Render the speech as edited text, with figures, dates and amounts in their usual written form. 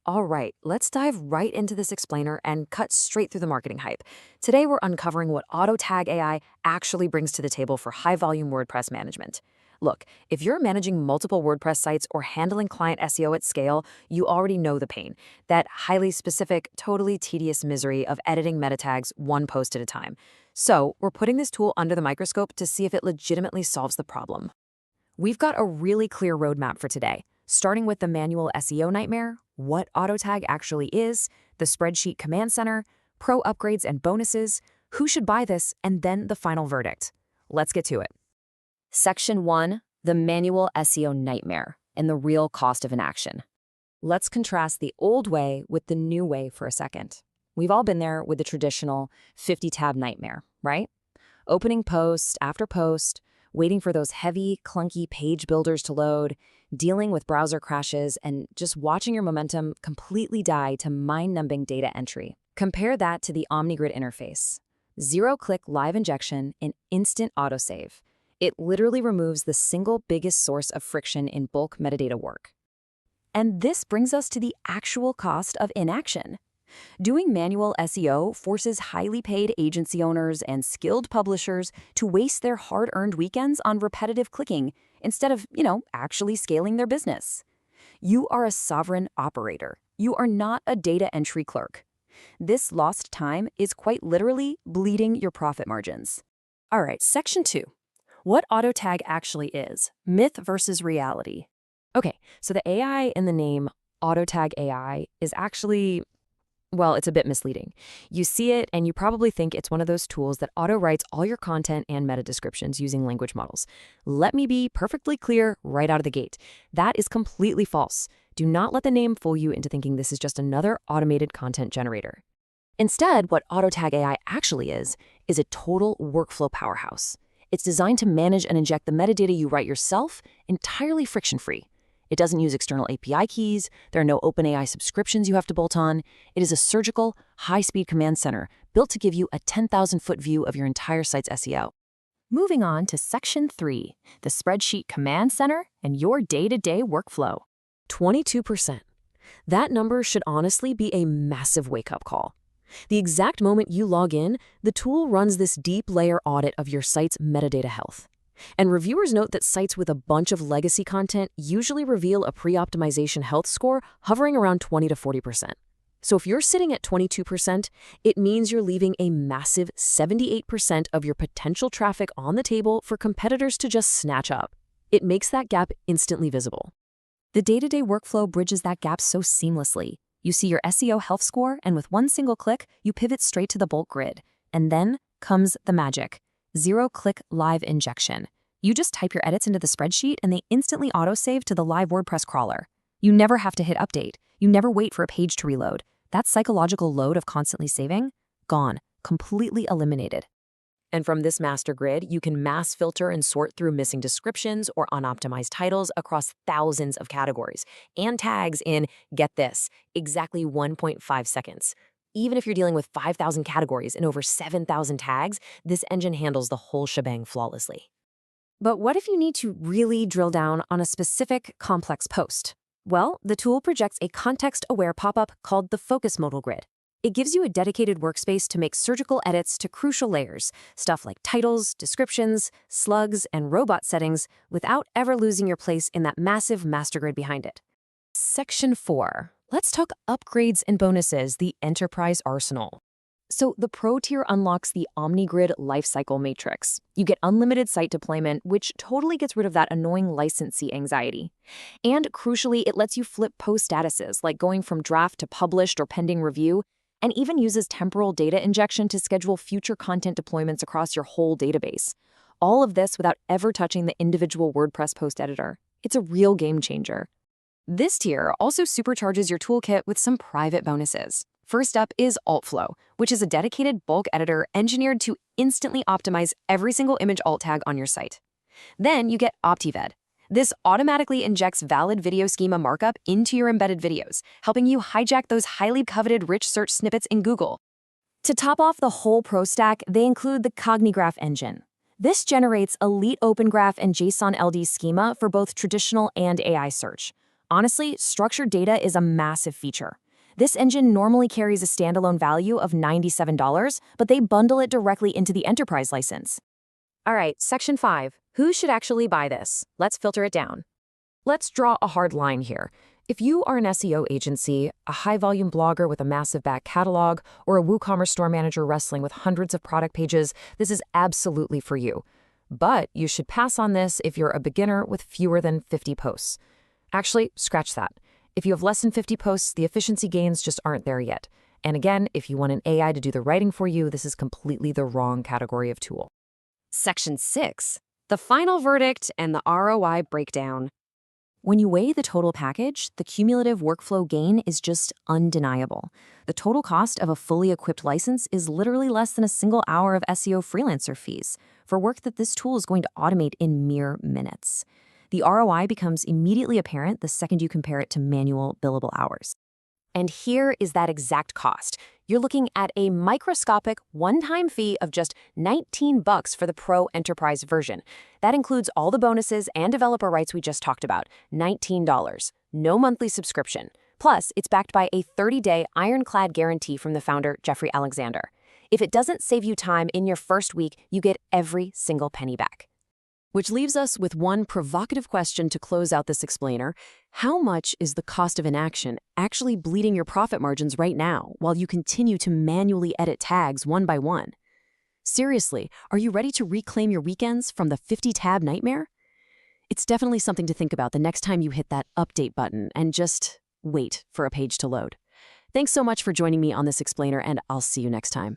All right, let's dive right into this explainer and cut straight through the marketing hype. Today, we're uncovering what AutoTag AI actually brings to the table for high volume WordPress management. Look, if you're managing multiple WordPress sites or handling client SEO at scale, you already know the pain, that highly specific, totally tedious misery of editing meta tags one post at a time. So, we're putting this tool under the microscope to see if it legitimately solves the problem. We've got a really clear roadmap for today, starting with the manual SEO nightmare, what AutoTag actually is, the spreadsheet command center, pro upgrades and bonuses, who should buy this, and then the final verdict. Let's get to it. Section 1, the manual SEO nightmare and the real cost of inaction. Let's contrast the old way with the new way for a second. We've all been there with the traditional 50-tab nightmare, right? Opening post after post, waiting for those heavy, clunky page builders to load, dealing with browser crashes, and just watching your momentum completely die to mind-numbing data entry. Compare that to the OmniGrid interface. Zero-click live injection and instant autosave. It literally removes the single biggest source of friction in bulk metadata work. And this brings us to the actual cost of inaction. Doing manual SEO forces highly paid agency owners and skilled publishers to waste their hard-earned weekends on repetitive clicking instead of, actually scaling their business. You are a sovereign operator. You are not a data entry clerk. This lost time is quite literally bleeding your profit margins. All right, Section 2. What AutoTag actually is, myth versus reality. Okay, so the AI in the name AutoTag AI is actually, well, it's a bit misleading. You see it, and you probably think it's one of those tools that auto-writes all your content and meta descriptions using language models. Let me be perfectly clear right out of the gate. That is completely false. Do not let the name fool you into thinking this is just another automated content generator. Instead, what AutoTag AI actually is a total workflow powerhouse. It's designed to manage and inject the metadata you write yourself entirely friction-free. It doesn't use external API keys, there are no OpenAI subscriptions you have to bolt on. It is a surgical, high-speed command center built to give you a 10,000-foot view of your entire site's SEO. Moving on to Section 3, the spreadsheet command center and your day-to-day workflow. 22%. That number should honestly be a massive wake-up call. The exact moment you log in, the tool runs this deep layer audit of your site's metadata health. And reviewers note that sites with a bunch of legacy content usually reveal a pre-optimization health score hovering around 20 to 40%. So if you're sitting at 22%, it means you're leaving a massive 78% of your potential traffic on the table for competitors to just snatch up. It makes that gap instantly visible. The day-to-day workflow bridges that gap so seamlessly. You see your SEO health score, and with one single click, you pivot straight to the bulk grid. And then comes the magic. Zero-click live injection. You just type your edits into the spreadsheet and they instantly autosave to the live WordPress crawler. You never have to hit update. You never wait for a page to reload. That psychological load of constantly saving? Gone. Completely eliminated. And from this master grid, you can mass filter and sort through missing descriptions or unoptimized titles across thousands of categories and tags in, get this, exactly 1.5 seconds. Even if you're dealing with 5,000 categories and over 7,000 tags, this engine handles the whole shebang flawlessly. But what if you need to really drill down on a specific complex post? Well, the tool projects a context-aware pop-up called the Focus Modal Grid. It gives you a dedicated workspace to make surgical edits to crucial layers, stuff like titles, descriptions, slugs, and robot settings, without ever losing your place in that massive master grid behind it. Section 4. Let's talk upgrades and bonuses, the enterprise arsenal. So the Pro tier unlocks the OmniGrid lifecycle matrix. You get unlimited site deployment, which totally gets rid of that annoying licensee anxiety. And crucially, it lets you flip post statuses, like going from draft to published or pending review, and even uses temporal data injection to schedule future content deployments across your whole database. All of this without ever touching the individual WordPress post editor. It's a real game changer. This tier also supercharges your toolkit with some private bonuses. First up is AltFlow, which is a dedicated bulk editor engineered to instantly optimize every single image alt tag on your site. Then you get OptiVed. This automatically injects valid video schema markup into your embedded videos, helping you hijack those highly coveted rich search snippets in Google. To top off the whole pro stack, they include the CogniGraph engine. This generates elite Open Graph and JSON LD schema for both traditional and AI search. Honestly, structured data is a massive feature. This engine normally carries a standalone value of $97, but they bundle it directly into the enterprise license. All right, Section 5. Who should actually buy this? Let's filter it down. Let's draw a hard line here. If you are an SEO agency, a high-volume blogger with a massive back catalog, or a WooCommerce store manager wrestling with hundreds of product pages, this is absolutely for you. But you should pass on this if you're a beginner with fewer than 50 posts. Actually, scratch that. If you have less than 50 posts, the efficiency gains just aren't there yet. And again, if you want an AI to do the writing for you, this is completely the wrong category of tool. Section 6. The final verdict and the ROI breakdown. When you weigh the total package, the cumulative workflow gain is just undeniable. The total cost of a fully equipped license is literally less than a single hour of SEO freelancer fees for work that this tool is going to automate in mere minutes. The ROI becomes immediately apparent the second you compare it to manual billable hours. And here is that exact cost. You're looking at a microscopic one-time fee of just $19 for the Pro Enterprise version. That includes all the bonuses and developer rights we just talked about. $19. No monthly subscription. Plus, it's backed by a 30-day ironclad guarantee from the founder, Jeffrey Alexander. If it doesn't save you time in your first week, you get every single penny back. Which leaves us with one provocative question to close out this explainer. How much is the cost of inaction actually bleeding your profit margins right now while you continue to manually edit tags one by one? Seriously, are you ready to reclaim your weekends from the 50-tab nightmare? It's definitely something to think about the next time you hit that update button and just wait for a page to load. Thanks so much for joining me on this explainer, and I'll see you next time.